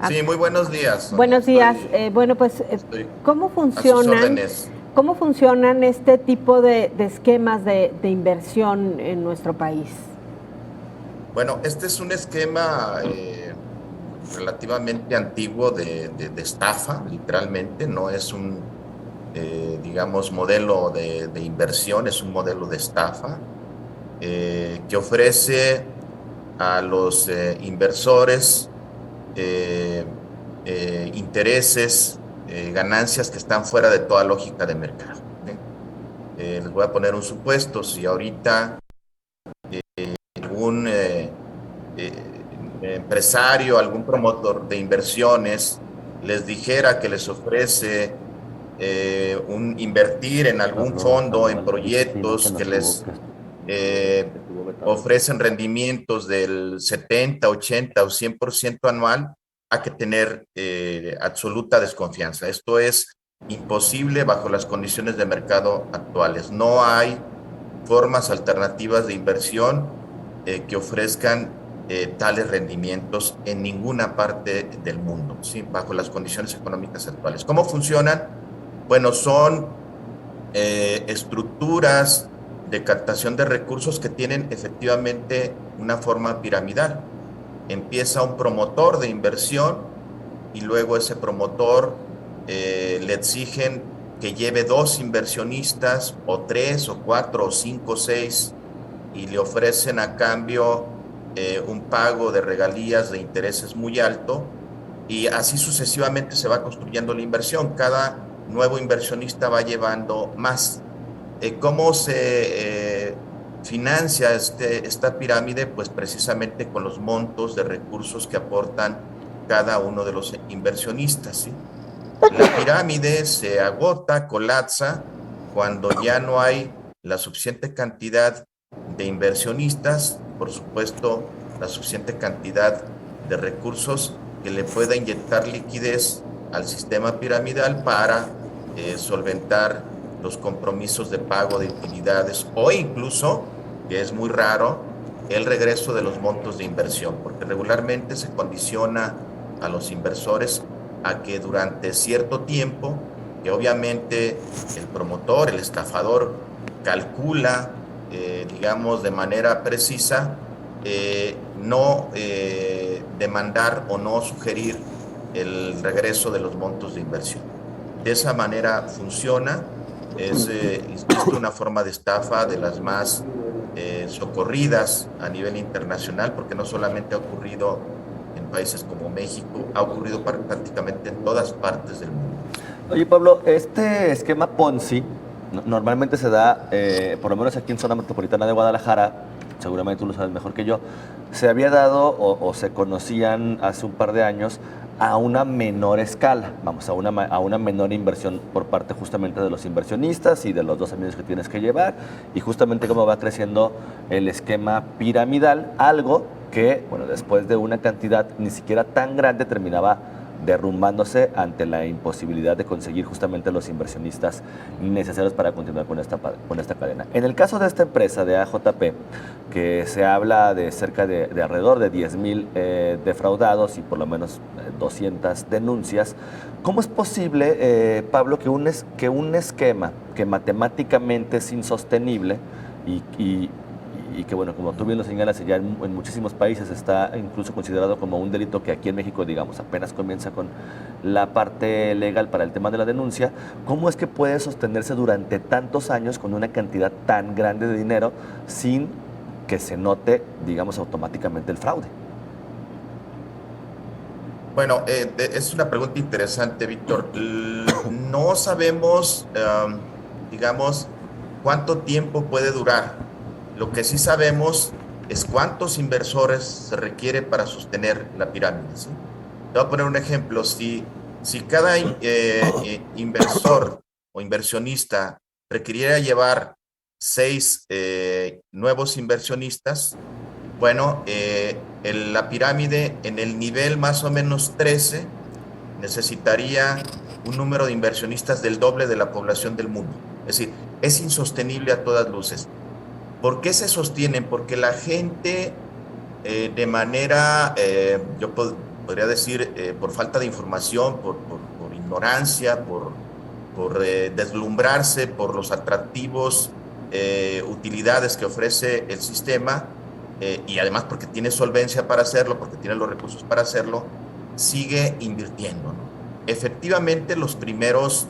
Ah, Sí, muy buenos días, Sonia. buenos días. Bueno, pues, Estoy ¿cómo a sus funcionan, órdenes. cómo funcionan este tipo de esquemas de inversión en nuestro país? Bueno, este es un esquema relativamente antiguo de estafa, literalmente. No es un, digamos, modelo de inversión, es un modelo de estafa que ofrece a los inversores eh, intereses, ganancias que están fuera de toda lógica de mercado. ¿Sí? Les voy a poner un supuesto. Si ahorita algún empresario, algún promotor de inversiones les dijera que les ofrece invertir en algún Pablo, fondo, en Samuel, dime que proyectos no que estuvo, les que eh, estuvo vetado. ofrecen rendimientos del 70, 80 o 100% anual, a que tener absoluta desconfianza. Esto es imposible bajo las condiciones de mercado actuales. No hay formas alternativas de inversión que ofrezcan tales rendimientos en ninguna parte del mundo, ¿sí? Bajo las condiciones económicas actuales. ¿Cómo funcionan? Bueno, son estructuras de captación de recursos que tienen efectivamente una forma piramidal. Empieza un promotor de inversión y luego ese promotor le exigen que lleve dos inversionistas o tres o cuatro o cinco o seis y le ofrecen a cambio un pago de regalías de intereses muy alto y así sucesivamente se va construyendo la inversión. Cada nuevo inversionista va llevando más. ¿Cómo se financia esta pirámide? Pues precisamente con los montos de recursos que aportan cada uno de los inversionistas, ¿sí? La pirámide se agota, colapsa, cuando ya no hay la suficiente cantidad de inversionistas y, por supuesto, la suficiente cantidad de recursos que le pueda inyectar liquidez al sistema piramidal para solventar los compromisos de pago de utilidades o incluso, que es muy raro, el regreso de los montos de inversión, porque regularmente se condiciona a los inversores a que durante cierto tiempo, que obviamente el promotor, el estafador, calcula, digamos, de manera precisa, no demandar o no sugerir el regreso de los montos de inversión. De esa manera funciona. Es, insisto, una forma de estafa de las más socorridas a nivel internacional, porque no solamente ha ocurrido en países como México, ha ocurrido prácticamente en todas partes del mundo. Oye, Pablo, este esquema Ponzi normalmente se da, por lo menos aquí en zona metropolitana de Guadalajara, seguramente tú lo sabes mejor que yo, se había dado o se conocían hace un par de años a una menor escala, vamos, a una menor inversión por parte justamente de los inversionistas y de los dos amigos que tienes que llevar, y justamente cómo va creciendo el esquema piramidal, algo que, bueno, después de una cantidad ni siquiera tan grande terminaba derrumbándose ante la imposibilidad de conseguir justamente los inversionistas necesarios para continuar con esta cadena. En el caso de esta empresa de AJP, que se habla de cerca de alrededor de 10,000 defraudados y por lo menos 200 denuncias, ¿cómo es posible, Pablo, que un esquema que matemáticamente es insostenible y que, bueno, como tú bien lo señalas, ya en muchísimos países está incluso considerado como un delito que aquí en México, digamos, apenas comienza con la parte legal para el tema de la denuncia? ¿Cómo es que puede sostenerse durante tantos años con una cantidad tan grande de dinero sin que se note, digamos, automáticamente el fraude? Bueno, es una pregunta interesante, Víctor. No sabemos, digamos, cuánto tiempo puede durar. Lo que sí sabemos es cuántos inversores se requiere para sostener la pirámide, ¿sí? Te voy a poner un ejemplo. Si cada inversor o inversionista requiriera llevar seis nuevos inversionistas, bueno, la pirámide en el nivel más o menos 13 necesitaría un número de inversionistas del doble de la población del mundo. Es decir, es insostenible a todas luces. ¿Por qué se sostienen? Porque la gente de manera, yo podría decir, por falta de información, por ignorancia, por deslumbrarse por los atractivos utilidades que ofrece el sistema, y además porque tiene solvencia para hacerlo, porque tiene los recursos para hacerlo, sigue invirtiendo, ¿no? Efectivamente, los primeros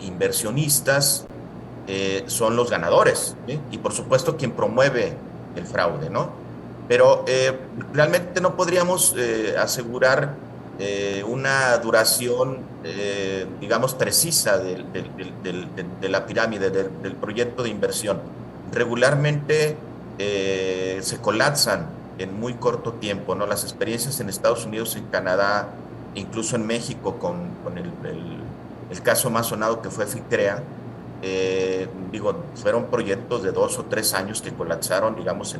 inversionistas son los ganadores, ¿sí? Y por supuesto quien promueve el fraude, ¿no? Pero realmente no podríamos asegurar una duración, digamos, precisa de la pirámide, del proyecto de inversión. Regularmente se colapsan en muy corto tiempo, ¿no? Las experiencias en Estados Unidos, en Canadá, incluso en México, con el caso más sonado que fue FICREA, fueron proyectos de 2 o 3 años que colapsaron, digamos,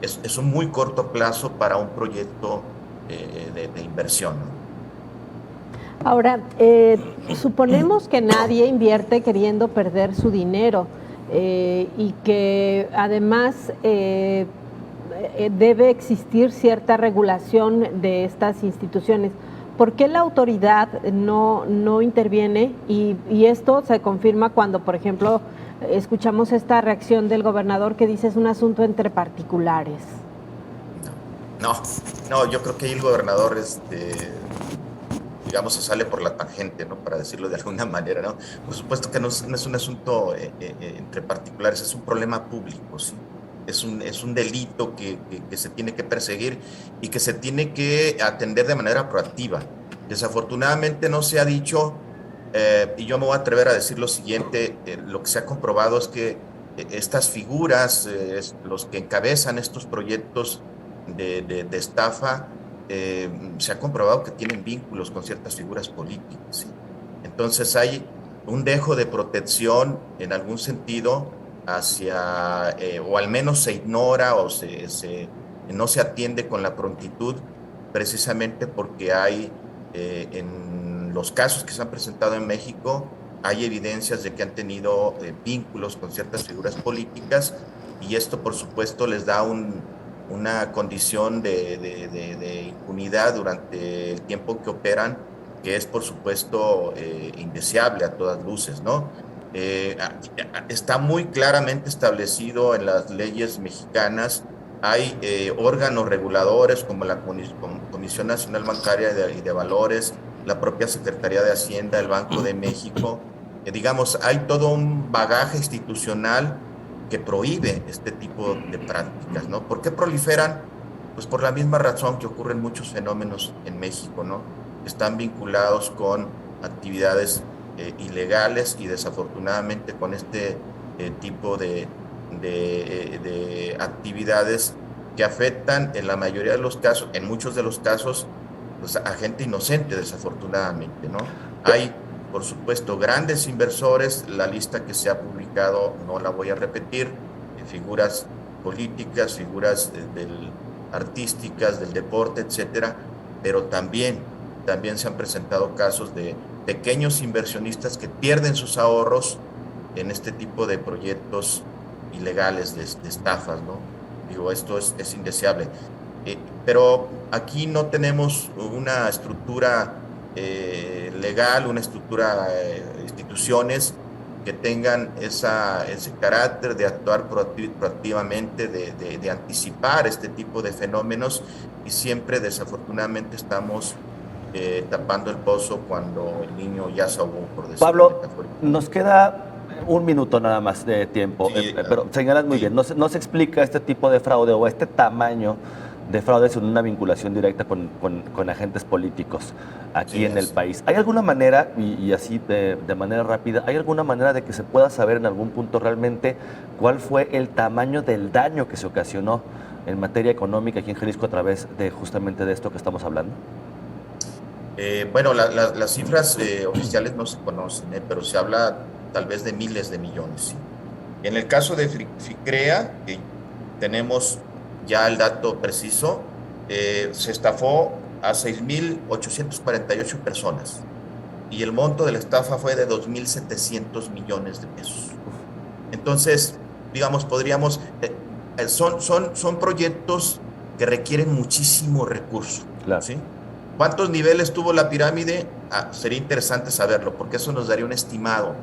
es un muy corto plazo para un proyecto de inversión, ¿no? Ahora, suponemos que nadie invierte queriendo perder su dinero y que además debe existir cierta regulación de estas instituciones. ¿Por qué la autoridad no interviene? Y esto se confirma cuando, por ejemplo, escuchamos esta reacción del gobernador que dice es un asunto entre particulares. No, yo creo que ahí el gobernador, digamos, se sale por la tangente, ¿no? Para decirlo de alguna manera, ¿no? Por supuesto que no es un asunto entre particulares, es un problema público, ¿sí? Es un delito que se tiene que perseguir y que se tiene que atender de manera proactiva. Desafortunadamente no se ha dicho, y yo me voy a atrever a decir lo siguiente, lo que se ha comprobado es que estas figuras, los que encabezan estos proyectos de estafa, se ha comprobado que tienen vínculos con ciertas figuras políticas, ¿sí? Entonces hay un dejo de protección en algún sentido hacia, o al menos se ignora o no se atiende con la prontitud, precisamente porque hay, en los casos que se han presentado en México, hay evidencias de que han tenido vínculos con ciertas figuras políticas, y esto por supuesto les da una condición de impunidad durante el tiempo que operan, que es por supuesto indeseable a todas luces, ¿no? Está muy claramente establecido en las leyes mexicanas. Hay órganos reguladores como la Comisión Nacional Bancaria y de Valores, la propia Secretaría de Hacienda, el Banco de México. Digamos, hay todo un bagaje institucional que prohíbe este tipo de prácticas, ¿no? ¿Por qué proliferan? Pues por la misma razón que ocurren muchos fenómenos en México, ¿no? Están vinculados con actividades ilegales, y desafortunadamente con este tipo de actividades que afectan en la mayoría de los casos, en muchos de los casos, pues, a gente inocente, desafortunadamente, ¿no? Hay, por supuesto, grandes inversores, la lista que se ha publicado no la voy a repetir, figuras políticas, figuras artísticas, del deporte, etcétera, pero también se han presentado casos de pequeños inversionistas que pierden sus ahorros en este tipo de proyectos ilegales de estafas, ¿no? Digo, esto es indeseable. Pero aquí no tenemos una estructura legal, una estructura, instituciones que tengan ese carácter de actuar proactivamente, de anticipar este tipo de fenómenos, y siempre desafortunadamente estamos tapando el pozo cuando el niño ya se ahogó, por decirlo Pablo, metafóricamente. nos queda un minuto nada más de tiempo, Sí, pero señalas muy sí. bien, no se explica este tipo de fraude o este tamaño de fraude sin una vinculación directa con agentes políticos aquí Sí, en el país. ¿Hay alguna manera, y así de manera rápida, hay alguna manera de que se pueda saber en algún punto realmente cuál fue el tamaño del daño que se ocasionó en materia económica aquí en Jalisco a través de justamente de esto que estamos hablando? Bueno, las cifras oficiales no se conocen, pero se habla tal vez de miles de millones, ¿sí? En el caso de FICREA, que tenemos ya el dato preciso, se estafó a 6,848 personas, y el monto de la estafa fue de 2,700 millones de pesos. Entonces, digamos, son proyectos que requieren muchísimo recurso. Claro. ¿sí? ¿Cuántos niveles tuvo la pirámide? Sería interesante saberlo, porque eso nos daría un estimado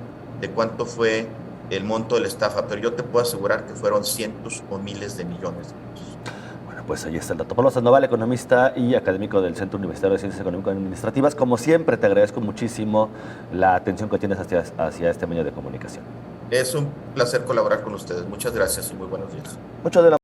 de cuánto fue el monto de la estafa, pero yo te puedo asegurar que fueron cientos o miles de millones de pesos. Bueno, pues ahí está el dato. Pablo Sandoval, economista y académico del Centro Universitario de Ciencias Económicas y Administrativas. Como siempre, te agradezco muchísimo la atención que tienes hacia este medio de comunicación. Es un placer colaborar con ustedes. Muchas gracias y muy buenos días. Mucho de la